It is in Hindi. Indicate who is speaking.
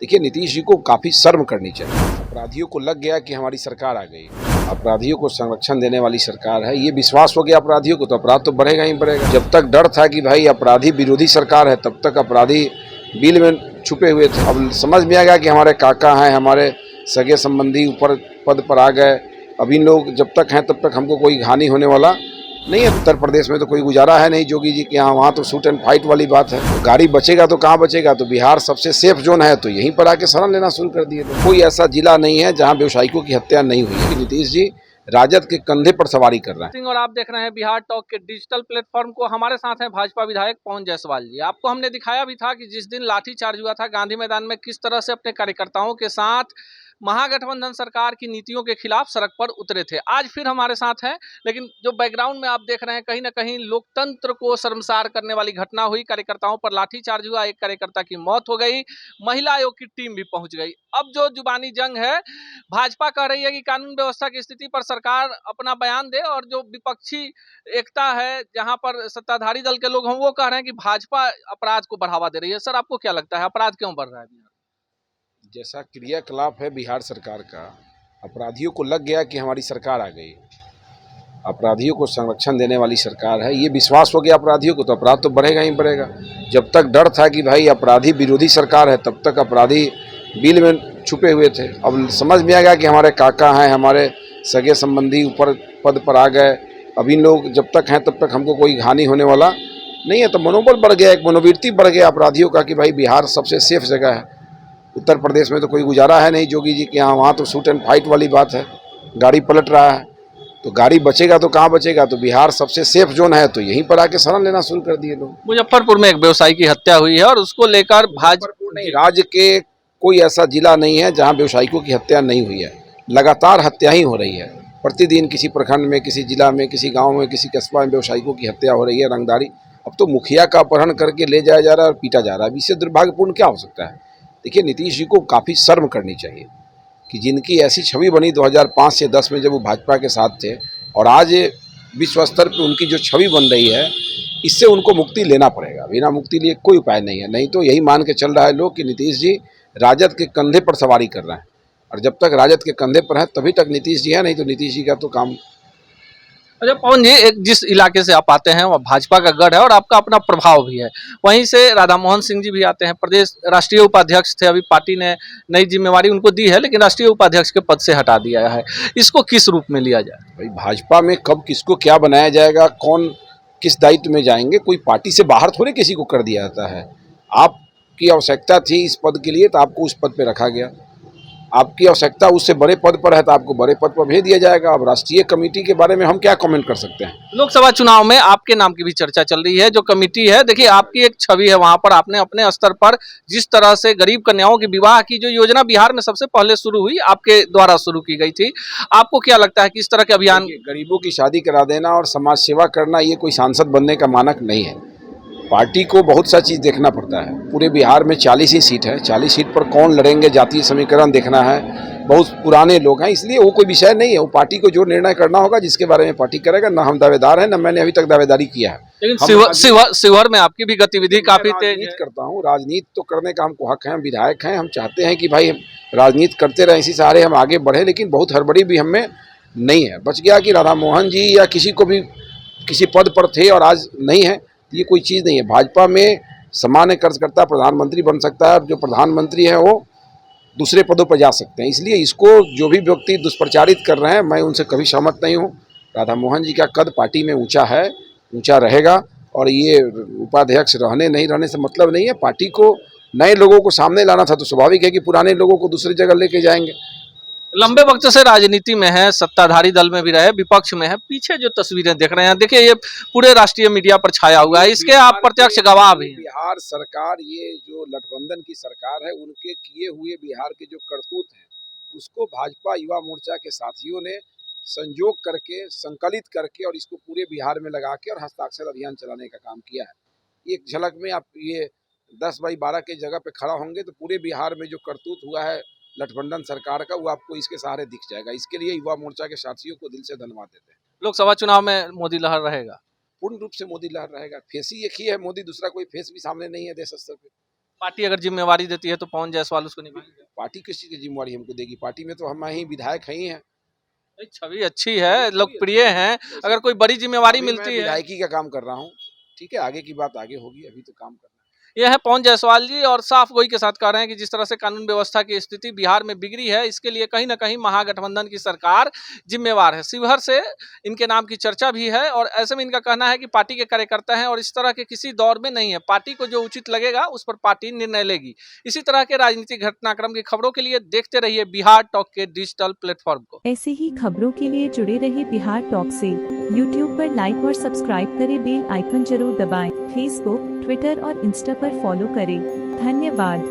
Speaker 1: देखिए, नीतीश जी को काफ़ी शर्म करनी चाहिए। अपराधियों को लग गया कि हमारी सरकार आ गई, अपराधियों को संरक्षण देने वाली सरकार है, ये विश्वास हो गया अपराधियों को, तो अपराध तो बढ़ेगा ही बढ़ेगा। जब तक डर था कि भाई अपराधी विरोधी सरकार है, तब तक अपराधी बिल में छुपे हुए थे। अब समझ में आ गया कि हमारे काका हैं, हमारे सगे संबंधी ऊपर पद पर आ गए। अब इन लोग जब तक हैं तब तक हमको कोई हानि होने वाला नहीं है। उत्तर प्रदेश में तो कोई गुजारा है नहीं जोगी जी के यहाँ, वहाँ तो शूट एंड फाइट वाली बात है। तो गाड़ी बचेगा तो कहाँ बचेगा, तो बिहार सबसे सेफ जोन है, तो यहीं पर आके शरण लेना शुरू कर दिए। तो कोई ऐसा जिला नहीं है जहाँ व्यवसायिकों की हत्या नहीं हुई है। नीतीश जी राजद के कंधे पर सवारी कर रहे हैं।
Speaker 2: और आप देख रहे हैं बिहार टॉक के डिजिटल प्लेटफॉर्म को। हमारे साथ हैं भाजपा विधायक पवन जायसवाल जी। आपको हमने दिखाया भी था कि जिस दिन लाठीचार्ज हुआ था गांधी मैदान में, किस तरह से अपने कार्यकर्ताओं के साथ महागठबंधन सरकार की नीतियों के खिलाफ सड़क पर उतरे थे। आज फिर हमारे साथ हैं, लेकिन जो बैकग्राउंड में आप देख रहे हैं, कहीं ना कहीं लोकतंत्र को शर्मसार करने वाली घटना हुई। कार्यकर्ताओं पर लाठीचार्ज हुआ, एक कार्यकर्ता की मौत हो गई, महिला आयोग की टीम भी पहुंच गई। अब जो जुबानी जंग है, भाजपा कह रही है कि कानून व्यवस्था की स्थिति पर सरकार अपना बयान दे, और जो विपक्षी एकता है, जहां पर सत्ताधारी दल के लोग हैं, वो कह रहे हैं कि भाजपा अपराध को बढ़ावा दे रही है। सर, आपको क्या लगता है, अपराध क्यों बढ़ रहा है?
Speaker 1: जैसा क्रियाकलाप है बिहार सरकार का, अपराधियों को लग गया कि हमारी सरकार आ गई, अपराधियों को संरक्षण देने वाली सरकार है, ये विश्वास हो गया अपराधियों को, तो अपराध तो बढ़ेगा ही बढ़ेगा। जब तक डर था कि भाई अपराधी विरोधी सरकार है, तब तक अपराधी बिल में छुपे हुए थे। अब समझ में आ गया कि हमारे काका हैं, हमारे सगे संबंधी ऊपर पद पर आ गए। अब इन लोग जब तक हैं तब तक हमको कोई हानि होने वाला नहीं है। तो मनोबल बढ़ गया, एक मनोवृत्ति बढ़ गया अपराधियों का कि भाई बिहार सबसे सेफ जगह है। उत्तर प्रदेश में तो कोई गुजारा है नहीं जोगी जी के यहाँ, वहाँ तो शूट एंड फाइट वाली बात है। गाड़ी पलट रहा है, तो गाड़ी बचेगा तो कहाँ बचेगा, तो बिहार सबसे सेफ जोन है, तो यहीं पर आके शरण लेना शुरू कर दिए लोग।
Speaker 2: मुजफ्फरपुर में एक व्यवसायी की हत्या हुई है, और उसको लेकर
Speaker 1: मुजफ्फरपुर नहीं, राज्य के कोई ऐसा जिला नहीं है जहाँ व्यवसायिकों की हत्या नहीं हुई है। लगातार हत्या ही हो रही है। प्रतिदिन किसी प्रखंड में, किसी जिला में, किसी गाँव में, किसी कस्बा में व्यवसायिकों की हत्या हो रही है, रंगदारी। अब तो मुखिया का अपहरण करके ले जाया जा रहा है और पीटा जा रहा है। इससे दुर्भाग्यपूर्ण क्या हो सकता है? देखिए, नीतीश जी को काफ़ी शर्म करनी चाहिए कि जिनकी ऐसी छवि बनी 2005 से 10 में जब वो भाजपा के साथ थे, और आज विश्व स्तर पर उनकी जो छवि बन रही है, इससे उनको मुक्ति लेना पड़ेगा। बिना मुक्ति लिए कोई उपाय नहीं है। नहीं तो यही मान के चल रहा है लोग कि नीतीश जी राजद के कंधे पर सवारी कर रहे हैं, और जब तक राजद के कंधे पर है तभी तक नीतीश जी है, नहीं तो नीतीश जी का तो काम।
Speaker 2: अच्छा पवन जी, एक जिस इलाके से आप आते हैं वह भाजपा का गढ़ है, और आपका अपना प्रभाव भी है। वहीं से राधा मोहन सिंह जी भी आते हैं, प्रदेश राष्ट्रीय उपाध्यक्ष थे। अभी पार्टी ने नई जिम्मेवारी उनको दी है, लेकिन राष्ट्रीय उपाध्यक्ष के पद से हटा दिया है। इसको किस रूप में लिया जाए?
Speaker 1: भाई, भाजपा में कब किसको क्या बनाया जाएगा, कौन किस दायित्व में जाएंगे, कोई पार्टी से बाहर थोड़े किसी को कर दिया जाता है। आपकी आवश्यकता थी इस पद के लिए तो आपको उस पद पर रखा गया। आपकी आवश्यकता उससे बड़े पद पर है तो आपको बड़े पद पर भेज दिया जाएगा। अब राष्ट्रीय कमेटी के बारे में हम क्या कमेंट कर सकते हैं?
Speaker 2: लोकसभा चुनाव में आपके नाम की भी चर्चा चल रही है। जो कमेटी है, देखिए आपकी एक छवि है वहां पर, आपने अपने स्तर पर जिस तरह से गरीब कन्याओं के विवाह की जो योजना बिहार में सबसे पहले शुरू हुई, आपके द्वारा शुरू की गई थी। आपको क्या लगता है कि इस तरह के अभियान?
Speaker 1: गरीबों की शादी करा देना और समाज सेवा करना, ये कोई सांसद बनने का मानक नहीं है। पार्टी को बहुत सा चीज़ देखना पड़ता है। पूरे बिहार में 40 ही सीट है, 40 सीट पर कौन लड़ेंगे, जातीय समीकरण देखना है। बहुत पुराने लोग हैं, इसलिए वो कोई विषय नहीं है। वो पार्टी को जो निर्णय करना होगा, जिसके बारे में पार्टी करेगा। ना हम दावेदार हैं, ना मैंने अभी तक दावेदारी किया है।
Speaker 2: लेकिन शिवहर में आपकी भी गतिविधि काफी तेज है।
Speaker 1: करता हूँ, राजनीति तो करने का हमको हक है, हम विधायक हैं, हम चाहते हैं कि भाई राजनीति करते रहें, इसी सहारे हम आगे बढ़े। लेकिन बहुत हड़बड़ी भी हमें नहीं है। बच गया कि राधा मोहन जी या किसी को भी किसी पद पर थे और आज नहीं है, ये कोई चीज़ नहीं है। भाजपा में सामान्य कार्यकर्ता प्रधानमंत्री बन सकता है, जो प्रधानमंत्री है वो दूसरे पदों पर जा सकते हैं। इसलिए इसको जो भी व्यक्ति दुष्प्रचारित कर रहे हैं, मैं उनसे कभी सहमत नहीं हूँ। राधा मोहन जी का कद पार्टी में ऊंचा है, ऊंचा रहेगा, और ये उपाध्यक्ष रहने नहीं रहने से मतलब नहीं है। पार्टी को नए लोगों को सामने लाना था, तो स्वाभाविक है कि पुराने लोगों को दूसरी जगह लेके जाएंगे।
Speaker 2: लंबे वक्त से राजनीति में है, सत्ताधारी दल में भी रहे, विपक्ष में है। पीछे जो तस्वीरें देख रहे हैं, देखिए ये पूरे राष्ट्रीय मीडिया पर छाया हुआ है, इसके आप प्रत्यक्ष गवाह भी हैं।
Speaker 1: बिहार सरकार, ये जो गठबंधन की सरकार है, उनके किए हुए बिहार के जो करतूत हैं, उसको भाजपा युवा मोर्चा के साथियों ने संजोग करके, संकलित करके, और इसको पूरे बिहार में लगा के और हस्ताक्षर अभियान चलाने का काम किया है। एक झलक में आप ये 10x12 के जगह पे खड़ा होंगे तो पूरे बिहार में जो करतूत हुआ है गठबंधन सरकार का, वो आपको इसके सहारे दिख जाएगा। इसके लिए युवा मोर्चा के साथियों को दिल से धन्यवाद देते हैं।
Speaker 2: लोकसभा चुनाव में मोदी लहर रहेगा?
Speaker 1: पूर्ण रूप से मोदी लहर रहेगा। फेस ही एक ही है मोदी, दूसरा कोई फेस भी सामने नहीं है देश स्तर पे।
Speaker 2: पार्टी अगर जिम्मेवारी देती है तो पवन जायसवाल उसको निभाएंगे?
Speaker 1: पार्टी किस चीज़ की जिम्मेवारी हमको देगी? पार्टी में तो हम ही विधायक हैं ही हैं।
Speaker 2: नहीं, छवि अच्छी है, लोकप्रिय हैं, अगर कोई बड़ी जिम्मेवारी
Speaker 1: अभी मैं
Speaker 2: मिलती है।
Speaker 1: विधायकी का काम कर रहा हूँ, ठीक है, आगे की बात आगे होगी, अभी तो काम करना है।
Speaker 2: ये है पवन जायसवाल जी और साफ गोई के साथ कह रहे हैं कि जिस तरह से कानून व्यवस्था की स्थिति बिहार में बिगड़ी है, इसके लिए कहीं ना कहीं महागठबंधन की सरकार जिम्मेवार है। शिवहर से इनके नाम की चर्चा भी है और ऐसे में इनका कहना है कि पार्टी के कार्यकर्ता हैं और इस तरह के किसी दौर में नहीं है। पार्टी को जो उचित लगेगा उस पर पार्टी निर्णय लेगी। इसी तरह के राजनीतिक घटनाक्रम की खबरों के लिए देखते रहिए बिहार टॉक के डिजिटल प्लेटफॉर्म को।
Speaker 3: ऐसे ही खबरों के लिए जुड़े रहिए बिहार टॉक से। यूट्यूब पर लाइक और सब्सक्राइब करें, बेल आइकन जरूर दबाएं। फेसबुक, ट्विटर और इंस्टा पर फॉलो करें। धन्यवाद।